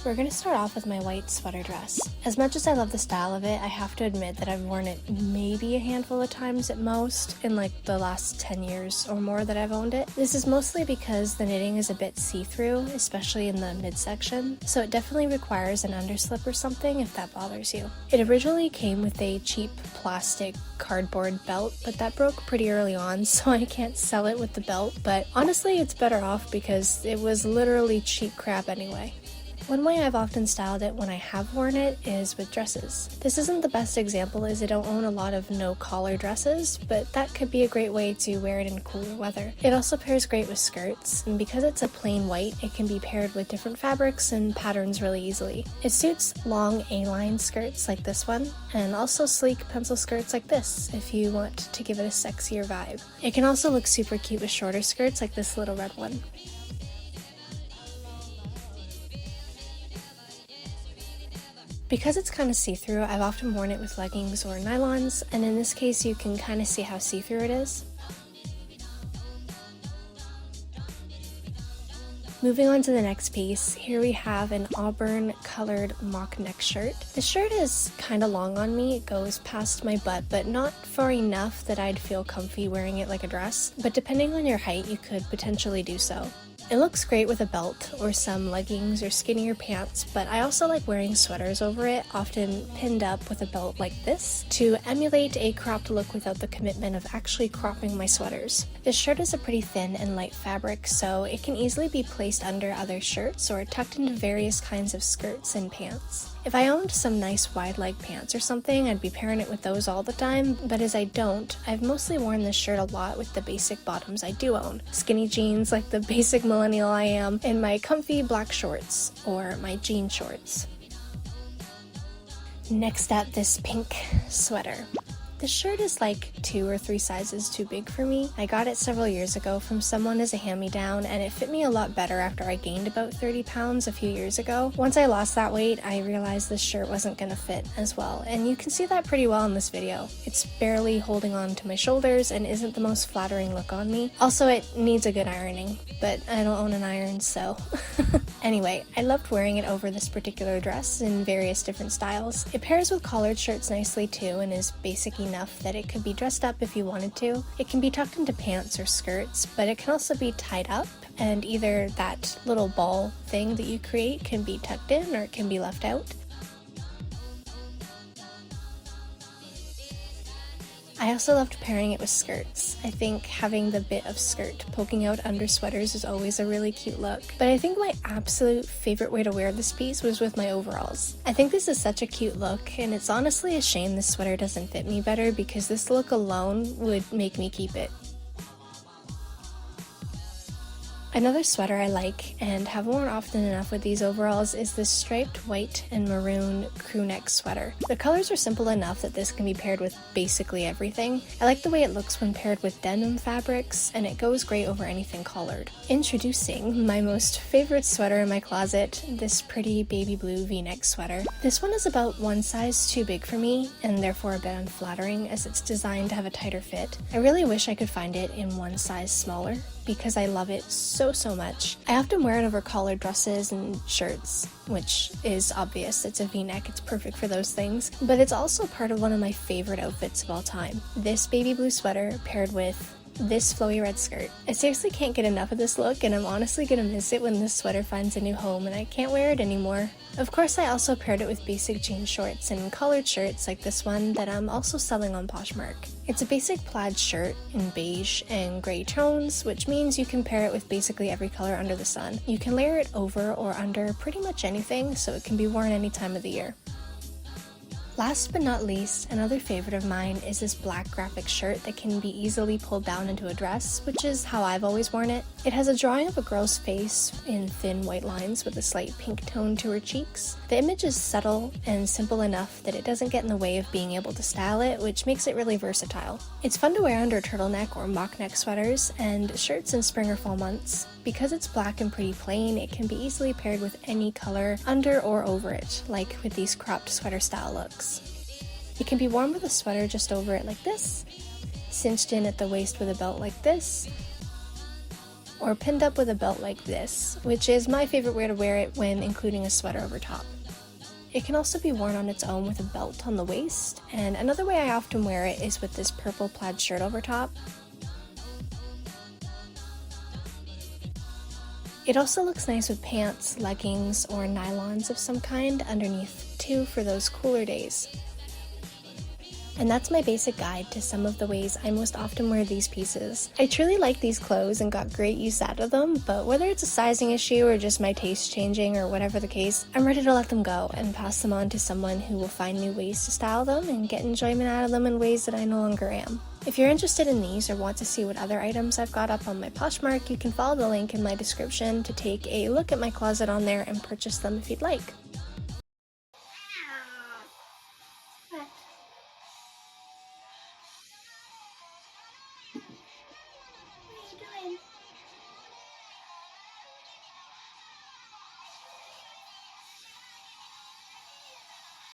We're gonna start off with my white sweater dress. As much as I love the style of it, I have to admit that I've worn it maybe a handful of times at most in like the last 10 years or more that I've owned it. This is mostly because the knitting is a bit see-through, especially in the midsection, so it definitely requires an underslip or something if that bothers you. It originally came with a cheap plastic cardboard belt, but that broke pretty early on, so I can't sell it with the belt, but honestly it's better off because it was literally cheap crap anyway. One way I've often styled it when I have worn it is with dresses. This isn't the best example as I don't own a lot of no-collar dresses, but that could be a great way to wear it in cooler weather. It also pairs great with skirts, and because it's a plain white, it can be paired with different fabrics and patterns really easily. It suits long A-line skirts like this one, and also sleek pencil skirts like this if you want to give it a sexier vibe. It can also look super cute with shorter skirts like this little red one. Because it's kind of see-through, I've often worn it with leggings or nylons, and in this case you can kind of see how see-through it is. Moving on to the next piece, here we have an auburn colored mock neck shirt. The shirt is kind of long on me, it goes past my butt, but not far enough that I'd feel comfy wearing it like a dress, but depending on your height you could potentially do so. It looks great with a belt or some leggings or skinnier pants, but I also like wearing sweaters over it, often pinned up with a belt like this, to emulate a cropped look without the commitment of actually cropping my sweaters. This shirt is a pretty thin and light fabric, so it can easily be placed under other shirts or tucked into various kinds of skirts and pants. If I owned some nice wide leg pants or something, I'd be pairing it with those all the time, but as I don't, I've mostly worn this shirt a lot with the basic bottoms I do own. Skinny jeans like the basic millennial I am, and my comfy black shorts, or my jean shorts. Next up, this pink sweater. This shirt is like 2 or 3 sizes too big for me. I got it several years ago from someone as a hand-me-down, and it fit me a lot better after I gained about 30 pounds a few years ago. Once I lost that weight, I realized this shirt wasn't gonna fit as well, and you can see that pretty well in this video. It's barely holding on to my shoulders and isn't the most flattering look on me. Also, it needs a good ironing, but I don't own an iron, so... Anyway, I loved wearing it over this particular dress in various different styles. It pairs with collared shirts nicely too and is basic enough that it could be dressed up if you wanted to. It can be tucked into pants or skirts, but it can also be tied up, and either that little ball thing that you create can be tucked in or it can be left out. I also loved pairing it with skirts. I think having the bit of skirt poking out under sweaters is always a really cute look. But I think my absolute favorite way to wear this piece was with my overalls. I think this is such a cute look, and it's honestly a shame this sweater doesn't fit me better because this look alone would make me keep it. Another sweater I like, and have worn often enough with these overalls, is this striped white and maroon crew neck sweater. The colors are simple enough that this can be paired with basically everything. I like the way it looks when paired with denim fabrics, and it goes great over anything collared. Introducing my most favorite sweater in my closet, this pretty baby blue v-neck sweater. This one is about 1 size too big for me, and therefore a bit unflattering as it's designed to have a tighter fit. I really wish I could find it in 1 size smaller, because I love it so much. I often wear it over collared dresses and shirts, which is obvious. It's a v-neck, it's perfect for those things, but it's also part of one of my favorite outfits of all time. This baby blue sweater paired with this flowy red skirt. I seriously can't get enough of this look, and I'm honestly gonna miss it when this sweater finds a new home and I can't wear it anymore. Of course, I also paired it with basic jean shorts and collared shirts like this one that I'm also selling on Poshmark. It's a basic plaid shirt in beige and gray tones, which means you can pair it with basically every color under the sun. You can layer it over or under pretty much anything, so it can be worn any time of the year. Last but not least, another favorite of mine is this black graphic shirt that can be easily pulled down into a dress, which is how I've always worn it. It has a drawing of a girl's face in thin white lines with a slight pink tone to her cheeks. The image is subtle and simple enough that it doesn't get in the way of being able to style it, which makes it really versatile. It's fun to wear under turtleneck or mock neck sweaters and shirts in spring or fall months. Because it's black and pretty plain, it can be easily paired with any color under or over it, like with these cropped sweater style looks. It can be worn with a sweater just over it like this, cinched in at the waist with a belt like this, or pinned up with a belt like this, which is my favorite way to wear it when including a sweater over top. It can also be worn on its own with a belt on the waist, and another way I often wear it is with this purple plaid shirt over top. It also looks nice with pants, leggings, or nylons of some kind underneath too for those cooler days. And that's my basic guide to some of the ways I most often wear these pieces. I truly like these clothes and got great use out of them, but whether it's a sizing issue or just my taste changing or whatever the case, I'm ready to let them go and pass them on to someone who will find new ways to style them and get enjoyment out of them in ways that I no longer am. If you're interested in these or want to see what other items I've got up on my Poshmark, you can follow the link in my description to take a look at my closet on there and purchase them if you'd like.